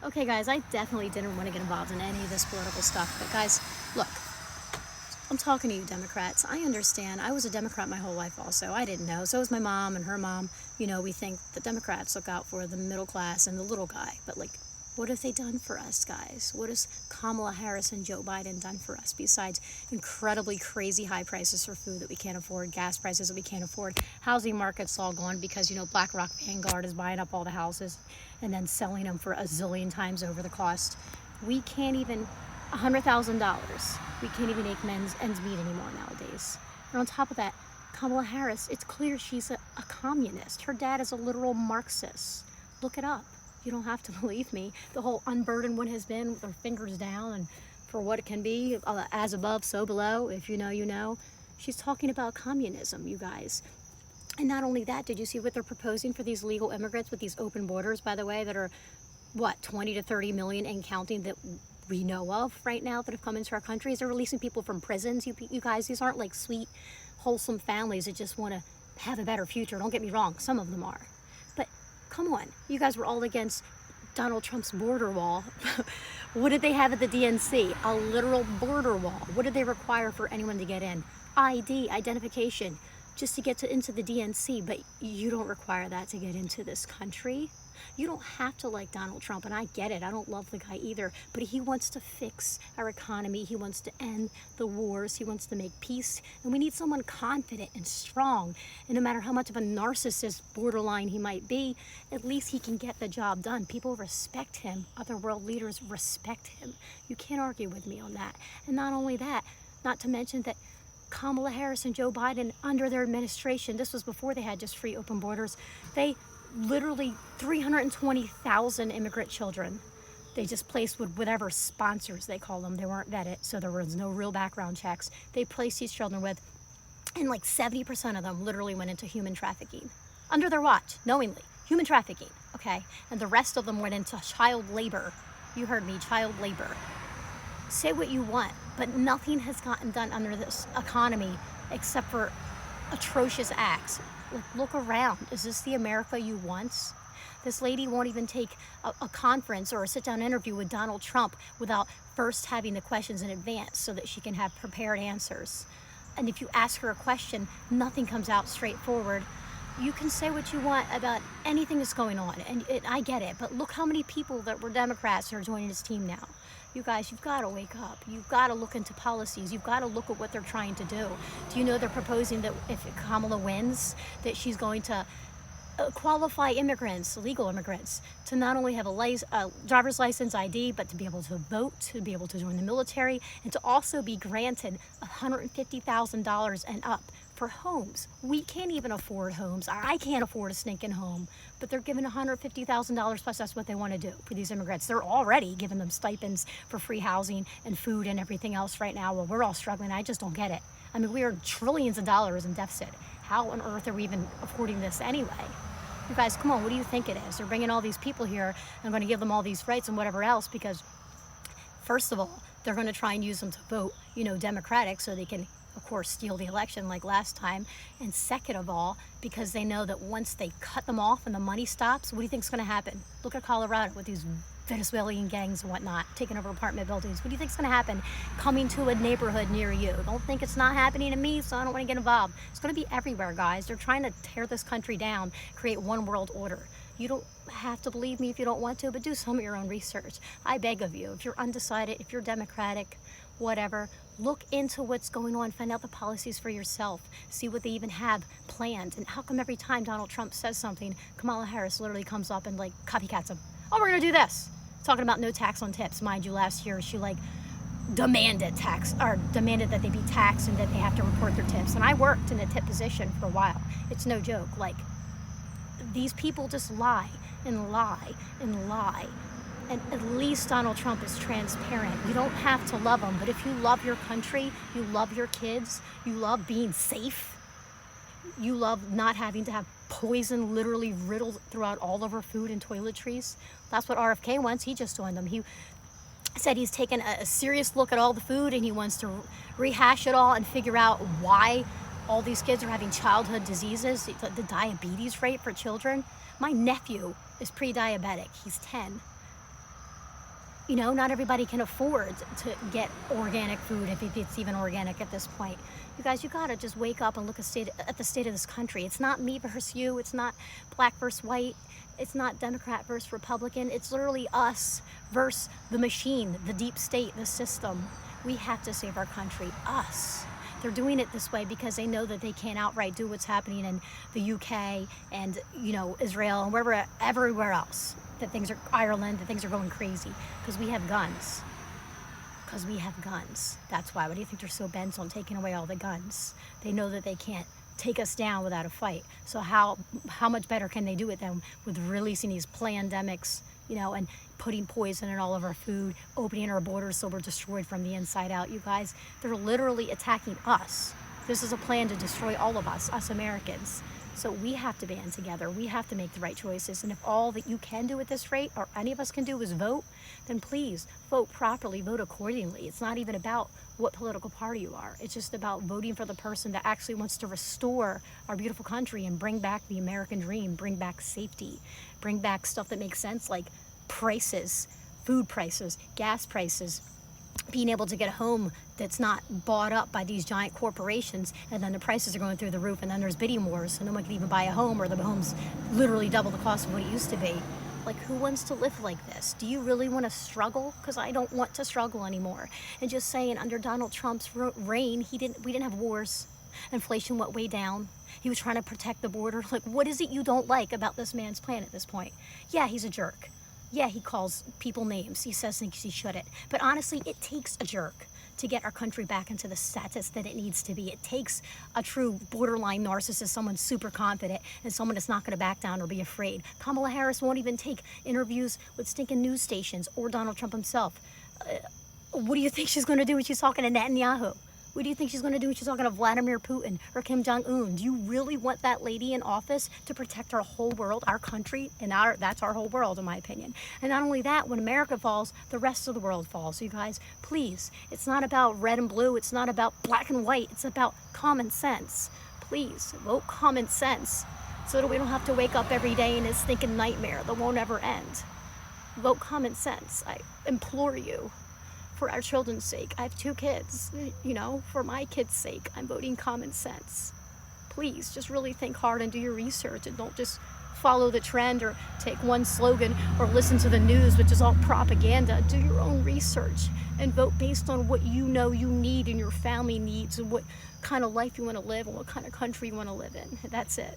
Okay, guys, I definitely didn't want to get involved in any of this political stuff. But, guys, look, I'm talking to you Democrats. I understand. I was a Democrat my whole life also. I didn't know. So was my mom and her mom. You know, we think the Democrats look out for the middle class and the little guy. But, like, what have they done for us, guys? What has Kamala Harris and Joe Biden done for us besides incredibly crazy high prices for food that we can't afford, gas prices that we can't afford, housing markets all gone because, you know, BlackRock Vanguard is buying up all the houses and then selling them for a zillion times over the cost. We can't even $100,000. We can't even make ends meet anymore nowadays. And on top of that, Kamala Harris, it's clear she's a communist. Her dad is a literal Marxist. Look it up. You don't have to believe me. The whole unburdened one has been with her fingers down and for what it can be, as above, so below. If you know, you know. She's talking about communism, you guys. And not only that, did you see what they're proposing for these legal immigrants with these open borders, by the way, that are, what, 20 to 30 million and counting that we know of right now that have come into our countries? They're releasing people from prisons. You guys, these aren't like sweet, wholesome families that just want to have a better future. Don't get me wrong, some of them are. But come on, you guys were all against Donald Trump's border wall. What did they have at the DNC? A literal border wall. What did they require for anyone to get in? ID, identification, just to get into the DNC. But you don't require that to get into this country. You don't have to like Donald Trump, and I get it. I don't love the guy either, but he wants to fix our economy. He wants to end the wars. He wants to make peace, and we need someone confident and strong. And no matter how much of a narcissist borderline he might be, at least he can get the job done. People respect him. Other world leaders respect him. You can't argue with me on that. And not only that, not to mention that Kamala Harris and Joe Biden, under their administration, this was before they had just free open borders, they literally 320,000 immigrant children they just placed with whatever sponsors they call them. They weren't vetted, so there was no real background checks. They placed these children with, and like 70% of them literally went into human trafficking under their watch, knowingly. Human trafficking, okay? And the rest of them went into child labor. You heard me, child labor. Say what you want, but nothing has gotten done under this economy except for atrocious acts. Look around. Is this the America you want? This lady won't even take a conference or a sit-down interview with Donald Trump without first having the questions in advance so that she can have prepared answers. And if you ask her a question, nothing comes out straightforward. You can say what you want about anything that's going on, and I get it, but look how many people that were Democrats are joining this team now. You guys, you've got to wake up. You've got to look into policies. You've got to look at what they're trying to do. Do you know they're proposing that if Kamala wins, that she's going to qualify immigrants, legal immigrants, to not only have a driver's license ID, but to be able to vote, to be able to join the military, and to also be granted $150,000 and up for homes. We can't even afford homes. I can't afford a stinking home, but they're giving $150,000 plus. That's what they want to do for these immigrants. They're already giving them stipends for free housing and food and everything else right now. Well, we're all struggling. I just don't get it. I mean, we are trillions of dollars in deficit. How on earth are we even affording this anyway? You guys, come on, what do you think it is? They're bringing all these people here and going to give them all these rights and whatever else because, first of all, they're going to try and use them to vote, you know, Democratic so they can, of course, steal the election like last time. And second of all, because they know that once they cut them off and the money stops, what do you think is going to happen? Look at Colorado with these Venezuelan gangs and whatnot taking over apartment buildings. What do you think is going to happen coming to a neighborhood near you? Don't think it's not happening to me, so I don't want to get involved. It's going to be everywhere, guys. They're trying to tear this country down, create one world order. You don't have to believe me if you don't want to, but do some of your own research. I beg of you. If you're undecided, if you're Democratic, whatever, look into what's going on, find out the policies for yourself, see what they even have planned. And how come every time Donald Trump says something, Kamala Harris literally comes up and like copycats him? Oh, we're gonna do this. Talking about no tax on tips. Mind you, last year she like demanded that they be taxed and that they have to report their tips. And I worked in a tip position for a while. It's no joke. Like, these people just lie and lie and lie. And at least Donald Trump is transparent. You don't have to love him, but if you love your country, you love your kids, you love being safe, you love not having to have poison literally riddled throughout all of our food and toiletries. That's what RFK wants. He just joined them. He said he's taken a serious look at all the food and he wants to rehash it all and figure out why all these kids are having childhood diseases, the diabetes rate for children. My nephew is pre-diabetic. He's 10. Not everybody can afford to get organic food if it's even organic at this point. You guys, you gotta just wake up and look at the state of this country. It's not me versus you. It's not black versus white. It's not Democrat versus Republican. It's literally us versus the machine, the deep state, the system. We have to save our country, us. They're doing it this way because they know that they can't outright do what's happening in the UK and, Israel and everywhere else. Ireland, that things are going crazy because we have guns. Because we have guns. That's why. Why do you think they're so bent on taking away all the guns? They know that they can't take us down without a fight. So how much better can they do it than with releasing these pandemics, and putting poison in all of our food, opening our borders so we're destroyed from the inside out, you guys? They're literally attacking us. This is a plan to destroy all of us Americans. So we have to band together. We have to make the right choices. And if all that you can do at this rate, or any of us can do, is vote, then please vote properly, vote accordingly. It's not even about what political party you are. It's just about voting for the person that actually wants to restore our beautiful country and bring back the American dream, bring back safety, bring back stuff that makes sense, like prices, food prices, gas prices, being able to get a home that's not bought up by these giant corporations, and then the prices are going through the roof, and then there's bidding wars, so no one can even buy a home, or the home's literally double the cost of what it used to be. Like, who wants to live like this? Do you really want to struggle? Because I don't want to struggle anymore. And just saying, under Donald Trump's reign, we didn't have wars. Inflation went way down. He was trying to protect the border. Like, what is it you don't like about this man's plan at this point? Yeah, he's a jerk. Yeah, he calls people names. He says things he shouldn't. But honestly, it takes a jerk to get our country back into the status that it needs to be. It takes a true borderline narcissist, someone super confident, and someone that's not going to back down or be afraid. Kamala Harris won't even take interviews with stinking news stations or Donald Trump himself. What do you think she's going to do when she's talking to Netanyahu? What do you think she's going to do when she's talking to Vladimir Putin or Kim Jong-un? Do you really want that lady in office to protect our whole world, our country? And that's our whole world, in my opinion. And not only that, when America falls, the rest of the world falls. So you guys, please, it's not about red and blue. It's not about black and white. It's about common sense. Please, vote common sense so that we don't have to wake up every day in this thinking nightmare that won't ever end. Vote common sense. I implore you. For our children's sake. I have 2 kids, for my kids' sake, I'm voting common sense. Please, just really think hard and do your research, and don't just follow the trend or take one slogan or listen to the news, which is all propaganda. Do your own research and vote based on what you know you need and your family needs, and what kind of life you want to live and what kind of country you want to live in. That's it.